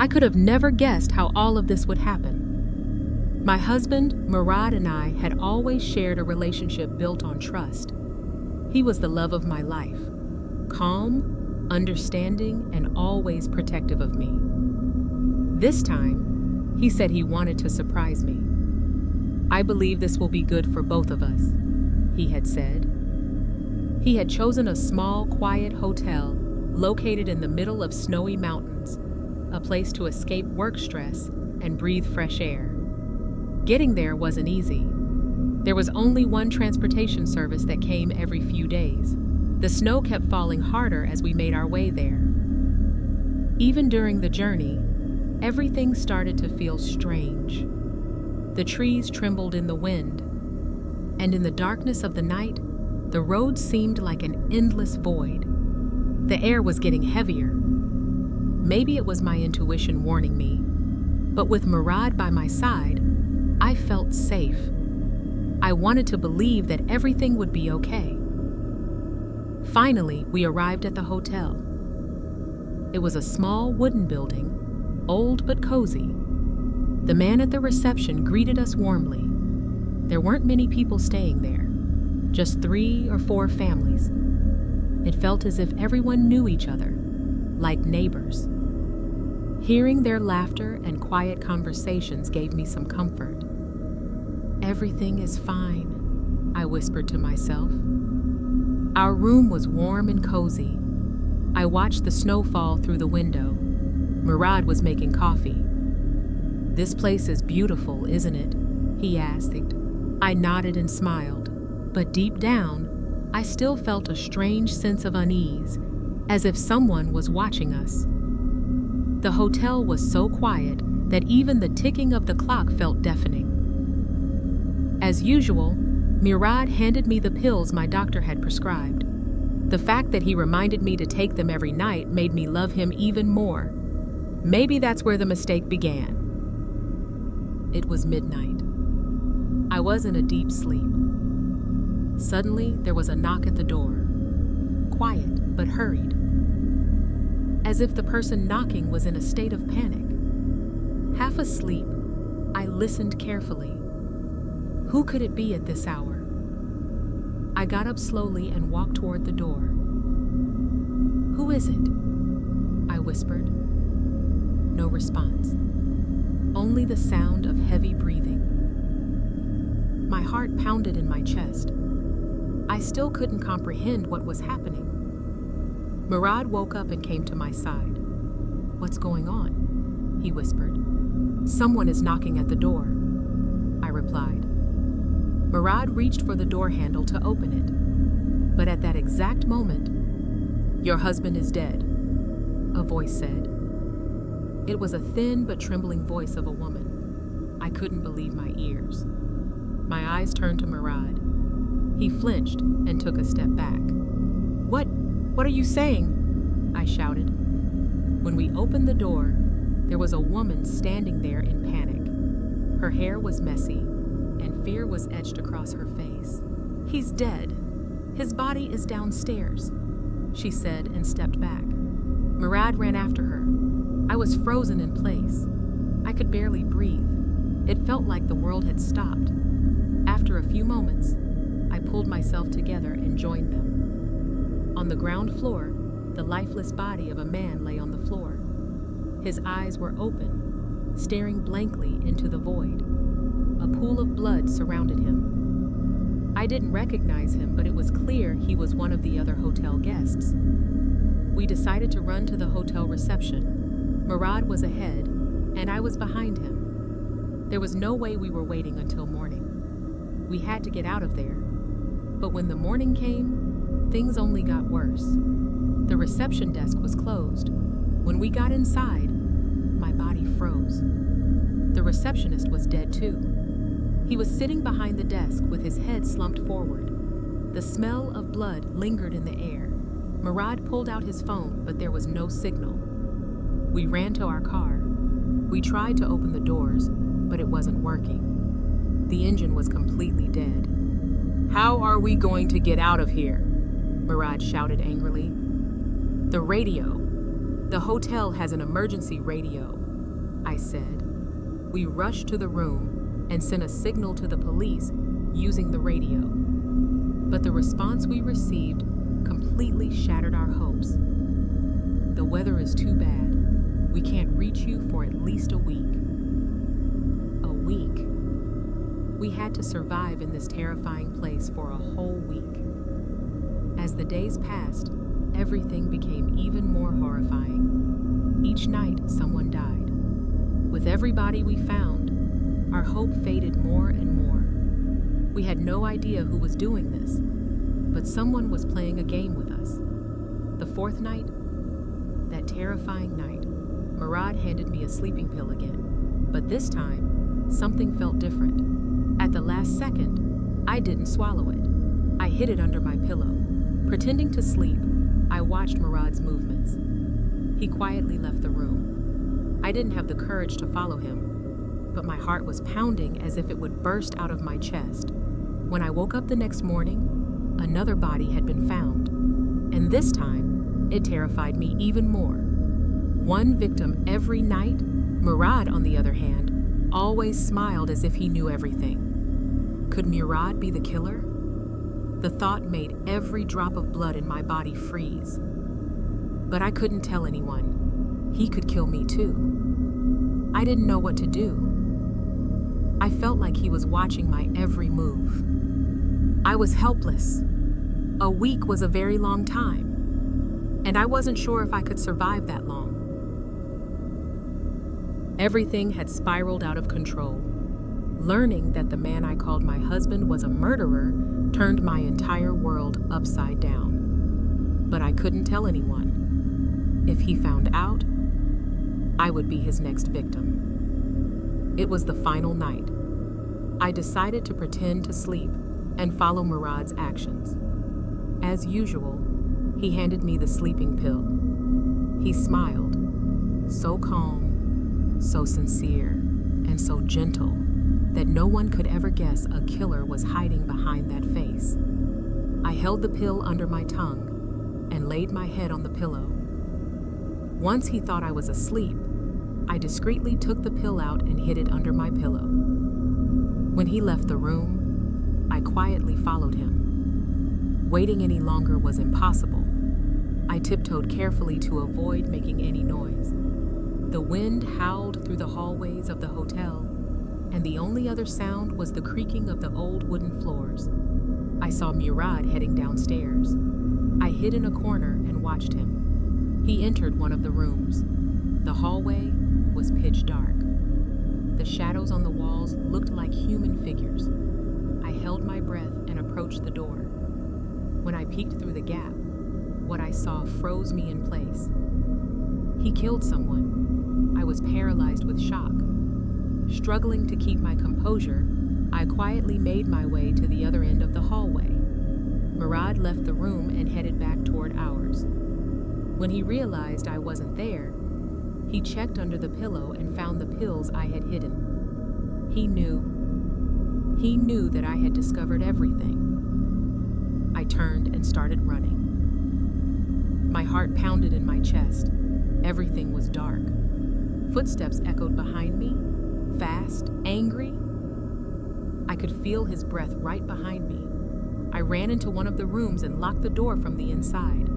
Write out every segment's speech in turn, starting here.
I could have never guessed how all of this would happen. My husband, Murad, and I had always shared a relationship built on trust. He was the love of my life, calm, understanding, and always protective of me. This time, he said he wanted to surprise me. "I believe this will be good for both of us," he had said. He had chosen a small, quiet hotel located in the middle of snowy mountains, a place to escape work stress and breathe fresh air. Getting there wasn't easy. There was only one transportation service that came every few days. The snow kept falling harder as we made our way there. Even during the journey, everything started to feel strange. The trees trembled in the wind, and in the darkness of the night, the road seemed like an endless void. The air was getting heavier. Maybe it was my intuition warning me, but with Murad by my side, I felt safe. I wanted to believe that everything would be okay. Finally, we arrived at the hotel. It was a small wooden building, old but cozy. The man at the reception greeted us warmly. There weren't many people staying there, just 3 or 4 families. It felt as if everyone knew each other, like neighbors. Hearing their laughter and quiet conversations gave me some comfort. "Everything is fine," I whispered to myself. Our room was warm and cozy. I watched the snow fall through the window. Murad was making coffee. "This place is beautiful, isn't it?" he asked. I nodded and smiled, but deep down, I still felt a strange sense of unease, as if someone was watching us. The hotel was so quiet that even the ticking of the clock felt deafening. As usual, Murad handed me the pills my doctor had prescribed. The fact that he reminded me to take them every night made me love him even more. Maybe that's where the mistake began. It was midnight. I was in a deep sleep. Suddenly, there was a knock at the door. Quiet, but hurried. As if the person knocking was in a state of panic. Half asleep, I listened carefully. Who could it be at this hour? I got up slowly and walked toward the door. "Who is it?" I whispered. No response. Only the sound of heavy breathing. My heart pounded in my chest. I still couldn't comprehend what was happening. Murad woke up and came to my side. "What's going on?" he whispered. "Someone is knocking at the door," I replied. Murad reached for the door handle to open it, but at that exact moment, "Your husband is dead," a voice said. It was a thin but trembling voice of a woman. I couldn't believe my ears. My eyes turned to Murad. He flinched and took a step back. What are you saying?" I shouted. When we opened the door, there was a woman standing there in panic. Her hair was messy, and fear was etched across her face. "He's dead. His body is downstairs," she said and stepped back. Murad ran after her. I was frozen in place. I could barely breathe. It felt like the world had stopped. After a few moments, I pulled myself together and joined them. On the ground floor, the lifeless body of a man lay on the floor. His eyes were open, staring blankly into the void. A pool of blood surrounded him. I didn't recognize him, but it was clear he was one of the other hotel guests. We decided to run to the hotel reception. Murad was ahead, and I was behind him. There was no way we were waiting until morning. We had to get out of there. But when the morning came, things only got worse. The reception desk was closed. When we got inside, my body froze. The receptionist was dead too. He was sitting behind the desk with his head slumped forward. The smell of blood lingered in the air. Murad pulled out his phone, but there was no signal. We ran to our car. We tried to open the doors, but it wasn't working. The engine was completely dead. "How are we going to get out of here?" Murad shouted angrily. "The radio. The hotel has an emergency radio," I said. We rushed to the room and sent a signal to the police using the radio. But the response we received completely shattered our hopes. The weather is too bad. We can't reach you for at least a week. A week. We had to survive in this terrifying place for a whole week. As the days passed, everything became even more horrifying. Each night, someone died. With every body we found, our hope faded more and more. We had no idea who was doing this, but someone was playing a game with us. The fourth night, that terrifying night, Murad handed me a sleeping pill again, but this time, something felt different. At the last second, I didn't swallow it. I hid it under my pillow. Pretending to sleep, I watched Murad's movements. He quietly left the room. I didn't have the courage to follow him, but my heart was pounding as if it would burst out of my chest. When I woke up the next morning, another body had been found, and this time, it terrified me even more. One victim every night, Murad, on the other hand, always smiled as if he knew everything. Could Murad be the killer? The thought made every drop of blood in my body freeze. But I couldn't tell anyone. He could kill me too. I didn't know what to do. I felt like he was watching my every move. I was helpless. A week was a very long time, and I wasn't sure if I could survive that long. Everything had spiraled out of control. Learning that the man I called my husband was a murderer turned my entire world upside down. But I couldn't tell anyone. If he found out, I would be his next victim. It was the final night. I decided to pretend to sleep and follow Murad's actions. As usual, he handed me the sleeping pill. He smiled, so calm, so sincere, and so gentle that no one could ever guess a killer was hiding behind that face. I held the pill under my tongue and laid my head on the pillow. Once he thought I was asleep, I discreetly took the pill out and hid it under my pillow. When he left the room, I quietly followed him. Waiting any longer was impossible. I tiptoed carefully to avoid making any noise. The wind howled through the hallways of the hotel, and the only other sound was the creaking of the old wooden floors. I saw Murad heading downstairs. I hid in a corner and watched him. He entered one of the rooms. The hallway was pitch dark. The shadows on the walls looked like human figures. I held my breath and approached the door. When I peeked through the gap, what I saw froze me in place. He killed someone. I was paralyzed with shock. Struggling to keep my composure, I quietly made my way to the other end of the hallway. Murad left the room and headed back toward ours. When he realized I wasn't there, he checked under the pillow and found the pills I had hidden. He knew that I had discovered everything. I turned and started running. My heart pounded in my chest. Everything was dark. Footsteps echoed behind me, fast, angry. I could feel his breath right behind me. I ran into one of the rooms and locked the door from the inside.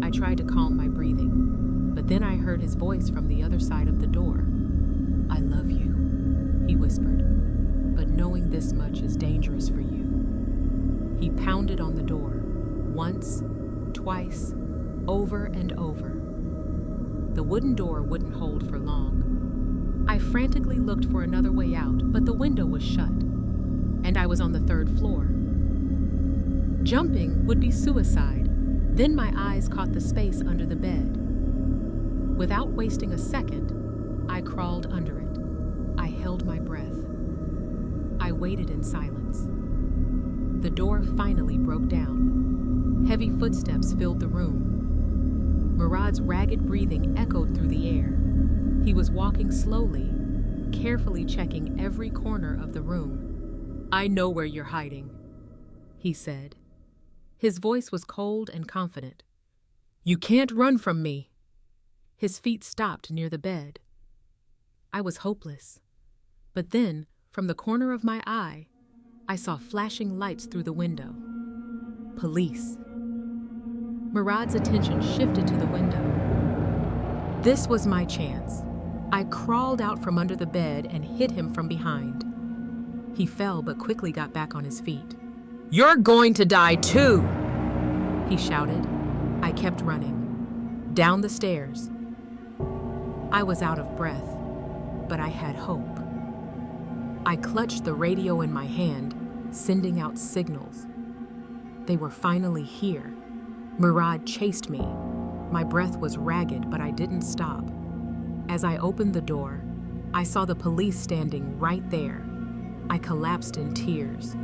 I tried to calm my breathing, but then I heard his voice from the other side of the door. "I love you," he whispered, "but knowing this much is dangerous for you." He pounded on the door, once, twice, over and over. The wooden door wouldn't hold for long. I frantically looked for another way out, but the window was shut, and I was on the third floor. Jumping would be suicide. Then my eyes caught the space under the bed. Without wasting a second, I crawled under it. I held my breath. I waited in silence. The door finally broke down. Heavy footsteps filled the room. Murad's ragged breathing echoed through the air. He was walking slowly, carefully checking every corner of the room. "I know where you're hiding," he said. His voice was cold and confident. "You can't run from me." His feet stopped near the bed. I was hopeless. But then, from the corner of my eye, I saw flashing lights through the window. Police. Murad's attention shifted to the window. This was my chance. I crawled out from under the bed and hit him from behind. He fell but quickly got back on his feet. "You're going to die too!" he shouted. I kept running. Down the stairs. I was out of breath, but I had hope. I clutched the radio in my hand, sending out signals. They were finally here. Murad chased me. My breath was ragged, but I didn't stop. As I opened the door, I saw the police standing right there. I collapsed in tears.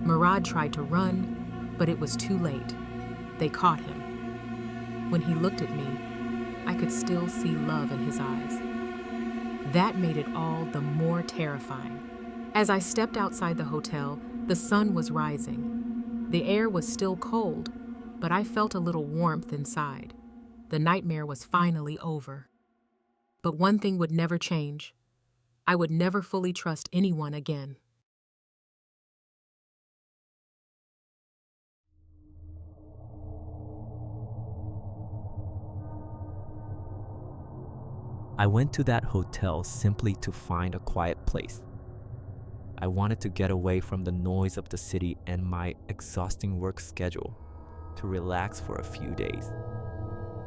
Murad tried to run, but it was too late. They caught him. When he looked at me, I could still see love in his eyes. That made it all the more terrifying. As I stepped outside the hotel, the sun was rising. The air was still cold, but I felt a little warmth inside. The nightmare was finally over. But one thing would never change. I would never fully trust anyone again. I went to that hotel simply to find a quiet place. I wanted to get away from the noise of the city and my exhausting work schedule, to relax for a few days.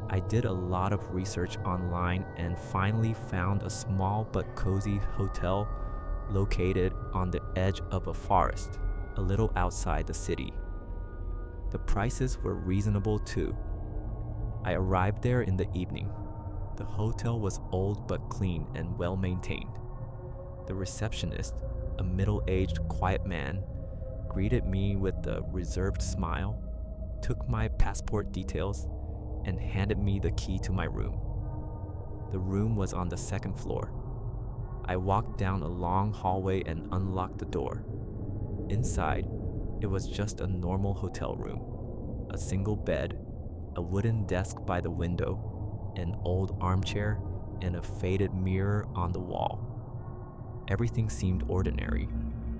I did a lot of research online and finally found a small but cozy hotel located on the edge of a forest, a little outside the city. The prices were reasonable too. I arrived there in the evening. The hotel was old but clean and well maintained. The receptionist, a middle-aged, quiet man, greeted me with a reserved smile, took my passport details, and handed me the key to my room. The room was on the second floor. I walked down a long hallway and unlocked the door. Inside, it was just a normal hotel room. A single bed, a wooden desk by the window, an old armchair, and a faded mirror on the wall. Everything seemed ordinary,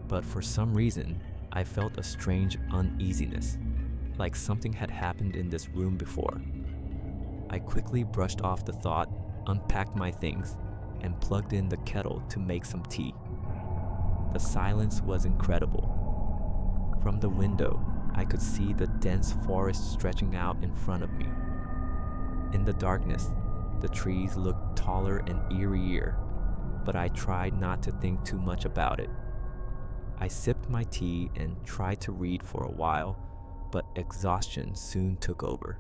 but for some reason, I felt a strange uneasiness, like something had happened in this room before. I quickly brushed off the thought, unpacked my things, and plugged in the kettle to make some tea. The silence was incredible. From the window, I could see the dense forest stretching out in front of me. In the darkness, the trees looked taller and eerier, but I tried not to think too much about it. I sipped my tea and tried to read for a while, but exhaustion soon took over.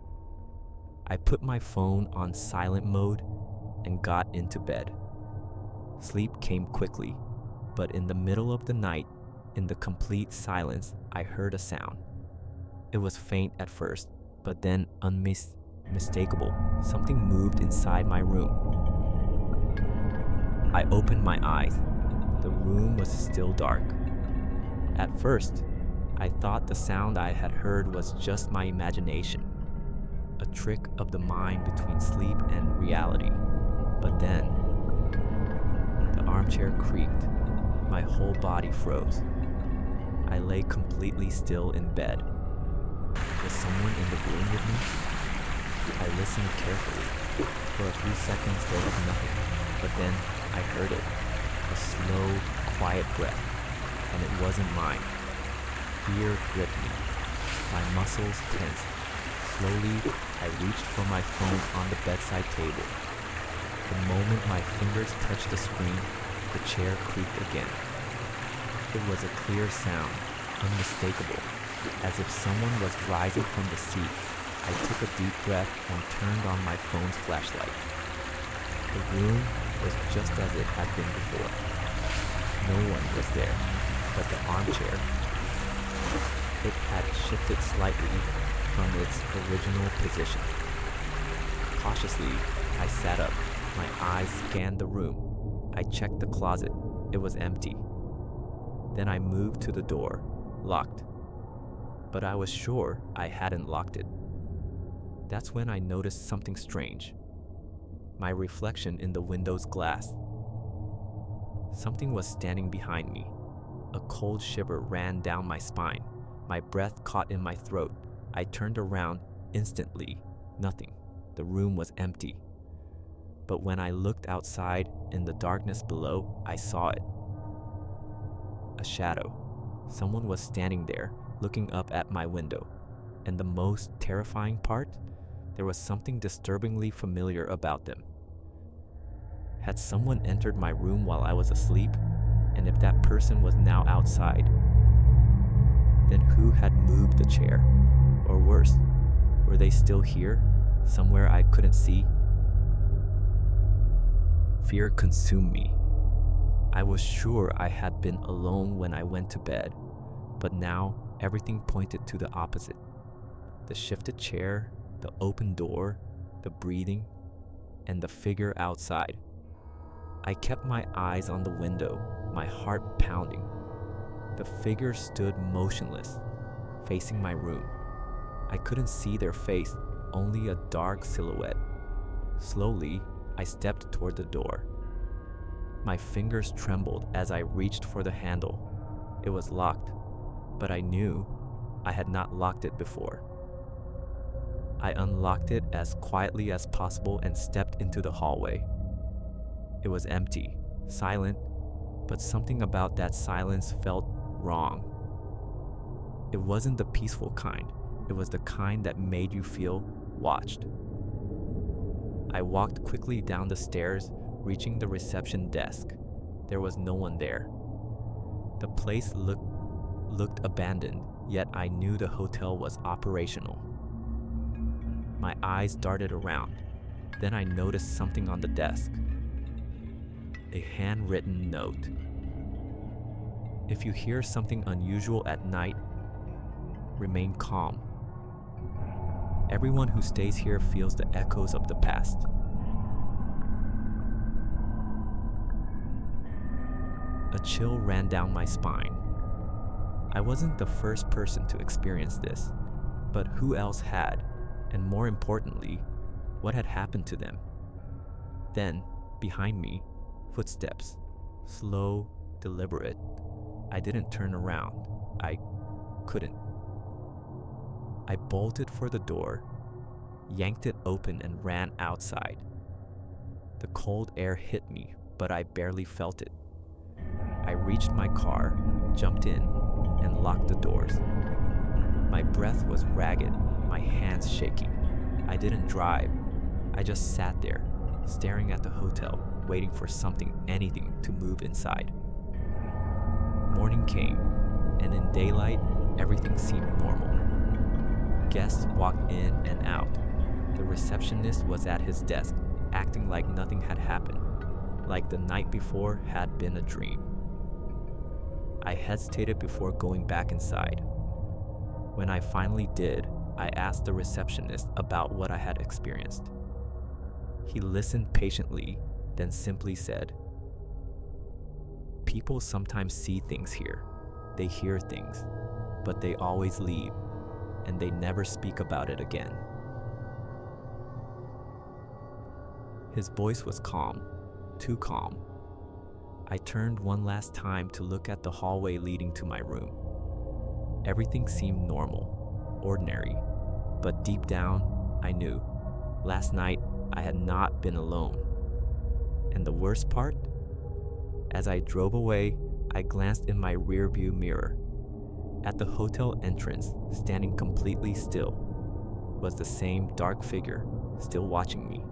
I put my phone on silent mode and got into bed. Sleep came quickly, but in the middle of the night, in the complete silence, I heard a sound. It was faint at first, but then unmistakable. Something moved inside my room. I opened my eyes. The room was still dark. At first, I thought the sound I had heard was just my imagination, a trick of the mind between sleep and reality. But then, the armchair creaked. My whole body froze. I lay completely still in bed. Was someone in the room with me? I listened carefully. For a few seconds there was nothing, but then I heard it. A slow, quiet breath, and it wasn't mine. Fear gripped me. My muscles tensed. Slowly, I reached for my phone on the bedside table. The moment my fingers touched the screen, the chair creaked again. It was a clear sound, unmistakable, as if someone was rising from the seat. I took a deep breath and turned on my phone's flashlight. The room was just as it had been before. No one was there, but the armchair. It had shifted slightly from its original position. Cautiously, I sat up. My eyes scanned the room. I checked the closet. It was empty. Then I moved to the door, locked. But I was sure I hadn't locked it. That's when I noticed something strange. My reflection in the window's glass. Something was standing behind me. A cold shiver ran down my spine. My breath caught in my throat. I turned around instantly. Nothing. The room was empty. But when I looked outside in the darkness below, I saw it. A shadow. Someone was standing there, looking up at my window. And the most terrifying part? There was something disturbingly familiar about them. Had someone entered my room while I was asleep? And if that person was now outside, then who had moved the chair? Or worse, were they still here, somewhere I couldn't see? Fear consumed me. I was sure I had been alone when I went to bed, but now everything pointed to the opposite. The shifted chair, the open door, the breathing, and the figure outside. I kept my eyes on the window, my heart pounding. The figure stood motionless, facing my room. I couldn't see their face, only a dark silhouette. Slowly, I stepped toward the door. My fingers trembled as I reached for the handle. It was locked, but I knew I had not locked it before. I unlocked it as quietly as possible and stepped into the hallway. It was empty, silent, but something about that silence felt wrong. It wasn't the peaceful kind. It was the kind that made you feel watched. I walked quickly down the stairs, reaching the reception desk. There was no one there. The place looked abandoned, yet I knew the hotel was operational. My eyes darted around. Then I noticed something on the desk. A handwritten note. If you hear something unusual at night, remain calm. Everyone who stays here feels the echoes of the past. A chill ran down my spine. I wasn't the first person to experience this, but who else had? And more importantly, what had happened to them? Then, behind me, footsteps. Slow, deliberate. I didn't turn around. I couldn't. I bolted for the door, yanked it open and ran outside. The cold air hit me, but I barely felt it. I reached my car, jumped in, and locked the doors. My breath was ragged, my hands shaking. I didn't drive. I just sat there, staring at the hotel, waiting for something, anything, to move inside. Morning came, and in daylight, everything seemed normal. Guests walked in and out. The receptionist was at his desk, acting like nothing had happened, like the night before had been a dream. I hesitated before going back inside. When I finally did, I asked the receptionist about what I had experienced. He listened patiently, then simply said, "People sometimes see things here. They hear things, but they always leave, and they never speak about it again." His voice was calm, too calm. I turned one last time to look at the hallway leading to my room. Everything seemed normal, ordinary, but deep down, I knew. Last night, I had not been alone. And the worst part? As I drove away, I glanced in my rearview mirror. At the hotel entrance, standing completely still, was the same dark figure, still watching me.